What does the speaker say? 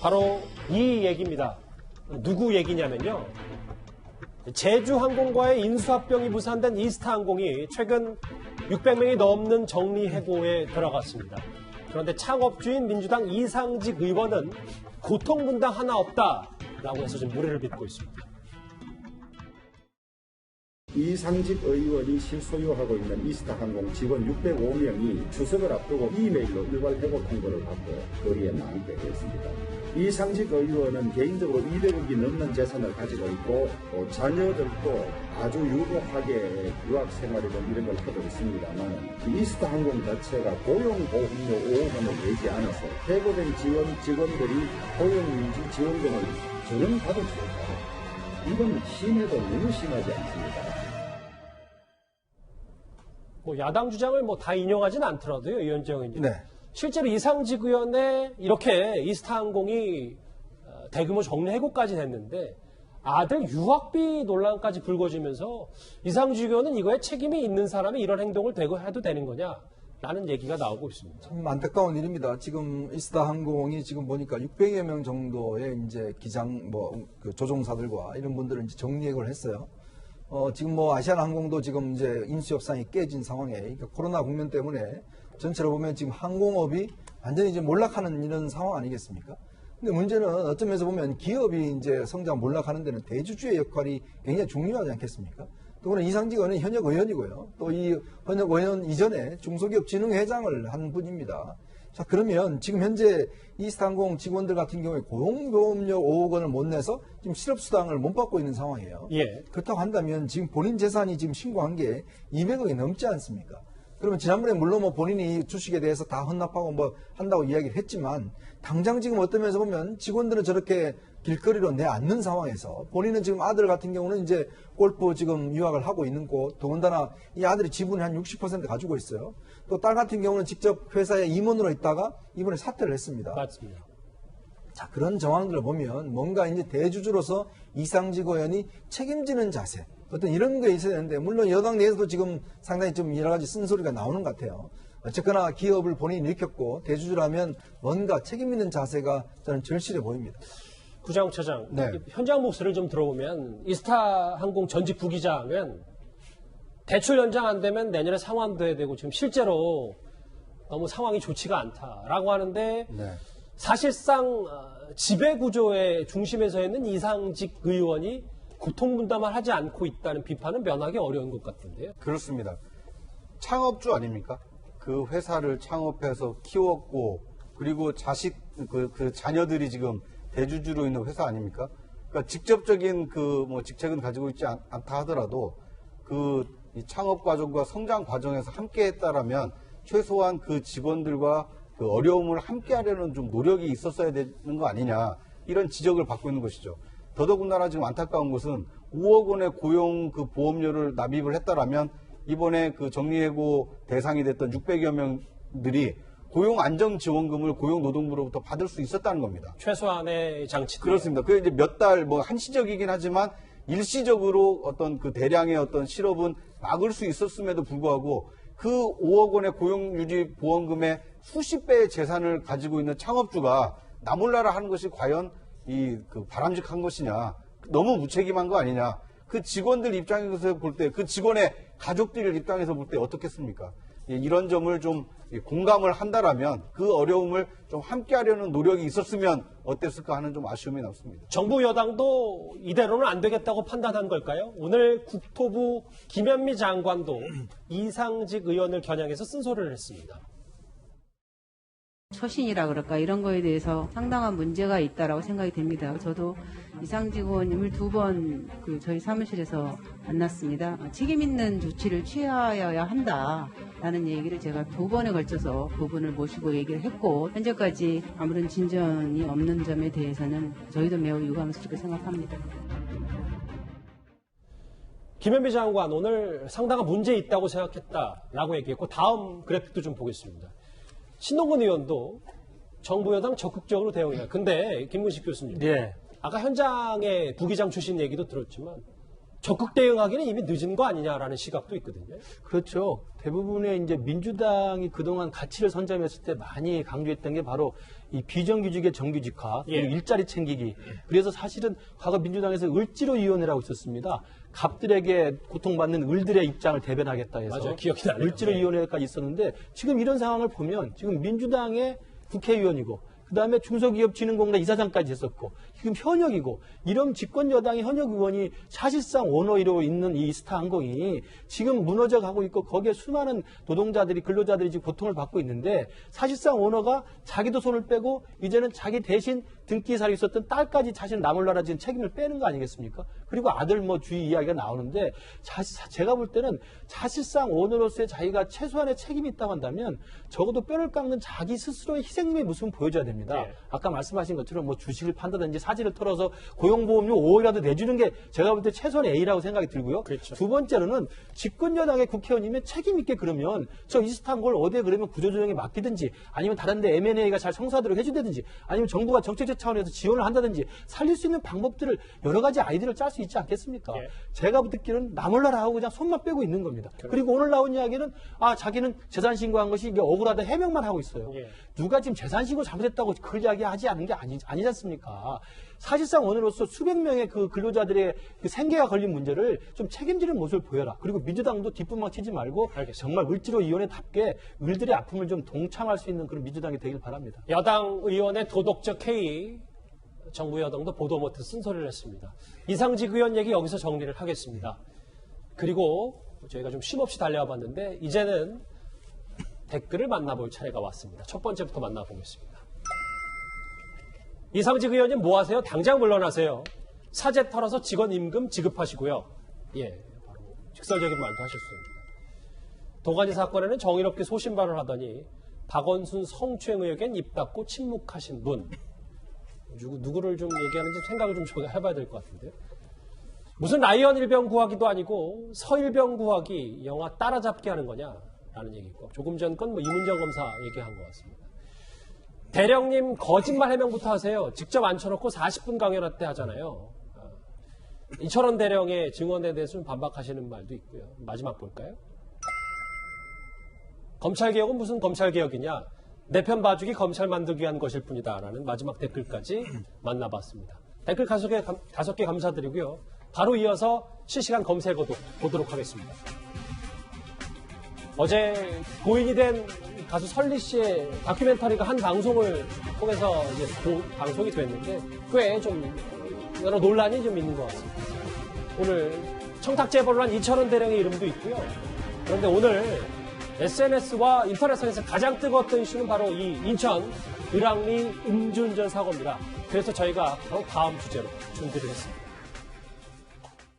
바로 이 얘기입니다. 누구 얘기냐면요. 제주항공과의 인수합병이 무산된 이스타항공이 최근 600명이 넘는 정리해고에 들어갔습니다. 그런데 창업주인 민주당 이상직 의원은 고통분담 하나 없다라고 해서 지금 물의를 빚고 있습니다. 이상직 의원이 실소유하고 있는 이스타항공 직원 605명이 추석을 앞두고 이메일로 일괄 회복 통보를 받고 거리에 나앉게 되었습니다. 이상직 의원은 개인적으로 200억이 넘는 재산을 가지고 있고 자녀들도 아주 유복하게 유학 생활이든 이런 걸 하고 있습니다만 이스타항공 자체가 고용보험료 5억 원을 내지 않아서 해고된 직원들이 고용유지 지원금을 전혀 받을 수 없다. 이건 심해도 너무 심하지 않습니다. 야당 주장을 다 인용하진 않더라도요, 위원장 의원님. 네. 실제로 이상직 의원의 이렇게 이스타항공이 대규모 정리해고까지 됐는데 아들 유학비 논란까지 불거지면서 이상직 의원은 이거에 책임이 있는 사람이 이런 행동을 해도 되는 거냐라는 얘기가 나오고 있습니다. 참 안타까운 일입니다. 지금 이스타항공이 지금 보니까 600여 명 정도의 이제 기장 그 조종사들과 이런 분들을 이제 정리해고를 했어요. 지금 아시아나항공도 지금 이제 인수협상이 깨진 상황에 그러니까 코로나 국면 때문에 전체로 보면 지금 항공업이 완전히 이제 몰락하는 이런 상황 아니겠습니까? 근데 문제는 어떤 면에서 보면 기업이 이제 성장 몰락하는 데는 대주주의 역할이 굉장히 중요하지 않겠습니까? 또 그는 이상직 의원은 현역 의원이고요. 또 이 현역 의원 이전에 중소기업 진흥회장을 한 분입니다. 자, 그러면 지금 현재 이스타항공 직원들 같은 경우에 고용보험료 5억 원을 못 내서 지금 실업수당을 못 받고 있는 상황이에요. 예. 그렇다고 한다면 지금 본인 재산이 지금 신고한 게 200억이 넘지 않습니까? 그러면 지난번에 물론 본인이 주식에 대해서 다 헌납하고 한다고 이야기를 했지만 당장 지금 어떤 면에서 보면 직원들은 저렇게 길거리로 내앉는 상황에서 본인은 지금 아들 같은 경우는 이제 골프 지금 유학을 하고 있는 곳 더군다나 이 아들이 지분이 한 60% 가지고 있어요. 또 딸 같은 경우는 직접 회사에 임원으로 있다가 이번에 사퇴를 했습니다. 맞습니다. 자, 그런 정황들을 보면 뭔가 이제 대주주로서 이상직 의원이 책임지는 자세 어떤 이런 게 있어야 되는데 물론 여당 내에서도 지금 상당히 좀 여러 가지 쓴소리가 나오는 것 같아요. 어쨌거나 기업을 본인이 일으켰고 대주주라면 뭔가 책임 있는 자세가 저는 절실해 보입니다. 구장처장, 네. 현장 목소리를 좀 들어보면 이스타항공 전직 부기장은 대출 연장 안 되면 내년에 상환돼야 되고 지금 실제로 너무 상황이 좋지가 않다라고 하는데 네. 사실상 지배구조의 중심에 서 있는 이상직 의원이 고통분담을 하지 않고 있다는 비판은 면하기 어려운 것 같은데요. 그렇습니다. 창업주 아닙니까? 그 회사를 창업해서 키웠고 그리고 그 자녀들이 지금 대주주로 있는 회사 아닙니까? 그러니까 직접적인 직책은 가지고 있지 않다 하더라도 이 창업 과정과 성장 과정에서 함께 했다라면 최소한 그 직원들과 그 어려움을 함께 하려는 좀 노력이 있었어야 되는 거 아니냐 이런 지적을 받고 있는 것이죠. 더더군다나 지금 안타까운 것은 5억 원의 고용 그 보험료를 납입을 했다라면 이번에 그 정리해고 대상이 됐던 600여 명들이 고용안정지원금을 고용노동부로부터 받을 수 있었다는 겁니다. 최소한의 장치. 그렇습니다. 그게 이제 몇 달 한시적이긴 하지만 일시적으로 어떤 그 대량의 어떤 실업은 막을 수 있었음에도 불구하고 그 5억 원의 고용유지보험금의 수십 배의 재산을 가지고 있는 창업주가 나몰라라 하는 것이 과연 그 바람직한 것이냐, 너무 무책임한 거 아니냐. 그 직원들 입장에서 볼 때, 그 직원의 가족들 입장에서 볼 때 어떻겠습니까? 이런 점을 좀 공감을 한다라면 그 어려움을 좀 함께 하려는 노력이 있었으면 어땠을까 하는 좀 아쉬움이 남습니다. 정부 여당도 이대로는 안 되겠다고 판단한 걸까요? 오늘 국토부 김현미 장관도 이상직 의원을 겨냥해서 쓴소리를 했습니다. 처신이라 그럴까 이런 거에 대해서 상당한 문제가 있다라고 생각이 됩니다. 저도 이상직 의원님을 2번 저희 사무실에서 만났습니다. 책임 있는 조치를 취하여야 한다라는 얘기를 제가 2번에 걸쳐서 그분을 모시고 얘기를 했고 현재까지 아무런 진전이 없는 점에 대해서는 저희도 매우 유감스럽게 생각합니다. 김현미 장관 오늘 상당한 문제 있다고 생각했다라고 얘기했고 다음 그래픽도 좀 보겠습니다. 신동근 의원도 정부 여당 적극적으로 대응이다. 근데 김문식 교수님, 예. 아까 현장의 부기장 출신 얘기도 들었지만 적극 대응하기는 이미 늦은 거 아니냐라는 시각도 있거든요. 그렇죠. 대부분의 이제 민주당이 그동안 가치를 선점했을 때 많이 강조했던 게 바로 이 비정규직의 정규직화, 그리고 일자리 챙기기. 그래서 사실은 과거 민주당에서 을지로위원회라고 있었습니다. 갑들에게 고통받는 을들의 입장을 대변하겠다 해서 맞아요. 기억이 나네요. 을지로위원회까지 있었는데 지금 이런 상황을 보면 지금 민주당의 국회의원이고 그다음에 중소기업진흥공단 이사장까지 했었고 지금 현역이고 이런 집권 여당의 현역 의원이 사실상 원어위로 있는 이 이스타항공이 지금 무너져 가고 있고 거기에 수많은 노동자들이 근로자들이 지금 고통을 받고 있는데 사실상 원어가 자기도 손을 빼고 이제는 자기 대신 등기사로 있었던 딸까지 자신 나몰라라 지금 책임을 빼는 거 아니겠습니까? 그리고 아들 뭐 주의 이야기가 나오는데 제가 볼 때는 사실상 원어로서의 자기가 최소한의 책임이 있다고 한다면 적어도 뼈를 깎는 자기 스스로의 희생님의 모습은 보여줘야 됩니다. 아까 말씀하신 것처럼 뭐 주식을 판다든지 사지를 털어서 고용보험료 5억이라도 내주는 게 제가 볼 때 최소한의 A라고 생각이 들고요. 그렇죠. 두 번째로는 집권여당의 국회의원이면 책임 있게 그러면 저 이스탄불 어디에 그러면 구조조정에 맡기든지 아니면 다른 데 M&A가 잘 성사하도록 해주다든지 아니면 정부가 정책적 차원에서 지원을 한다든지 살릴 수 있는 방법들을 여러 가지 아이디어를 짤 수 있지 않겠습니까? 제가 듣기로는 나몰라라 하고 그냥 손만 빼고 있는 겁니다. 그리고 오늘 나온 이야기는 자기는 재산 신고한 것이 이게 억울하다 해명만 하고 있어요. 누가 지금 재산 신고 잘못했다고 그 이야기 하지 않은 게 아니지 않습니까? 사실상 오늘로서 수백 명의 그 근로자들의 그 생계가 걸린 문제를 좀 책임지는 모습을 보여라. 그리고 민주당도 뒷부막 치지 말고 정말 을지로위원회답게 을들의 아픔을 좀 동참할 수 있는 그런 민주당이 되길 바랍니다. 여당 의원의 도덕적 해이, 정부 여당도 보도 못해 쓴소리를 했습니다. 이상직 의원 얘기 여기서 정리를 하겠습니다. 그리고 저희가 좀 쉼없이 달려와 봤는데 이제는 댓글을 만나볼 차례가 왔습니다. 첫 번째부터 만나보겠습니다. 이상직 의원님 뭐 하세요? 당장 물러나세요. 사재 털어서 직원 임금 지급하시고요. 바로 직설적인 말도 하셨습니다. 도가니 사건에는 정의롭게 소신발언을 하더니 박원순 성추행 의혹엔 입 닫고 침묵하신 분. 누구를 좀 얘기하는지 생각을 좀 해봐야 될 것 같은데요. 무슨 라이언 일병 구하기도 아니고 서일병 구하기 영화 따라잡기 하는 거냐라는 얘기고 조금 전 건 이문정 검사 얘기한 것 같습니다. 대령님 거짓말 해명부터 하세요. 직접 앉혀놓고 40분 강연할 때 하잖아요. 이철원 대령의 증언에 대해서 좀 반박하시는 말도 있고요. 마지막 볼까요? 검찰개혁은 무슨 검찰개혁이냐. 내 편 봐주기 검찰 만들기 위한 것일 뿐이다. 라는 마지막 댓글까지 만나봤습니다. 댓글 5개 감사드리고요. 바로 이어서 실시간 검색어 보도록 하겠습니다. 어제 고인이 된 가수 설리 씨의 다큐멘터리가 한 방송을 통해서 이제 방송이 됐는데 꽤 좀 여러 논란이 좀 있는 것 같습니다. 오늘 청탁 제보를 한 이철원 대령의 이름도 있고요. 그런데 오늘 SNS와 인터넷상에서 가장 뜨거웠던 이슈는 바로 이 인천 을왕리 음주운전 사고입니다. 그래서 저희가 바로 다음 주제로 준비를 했습니다.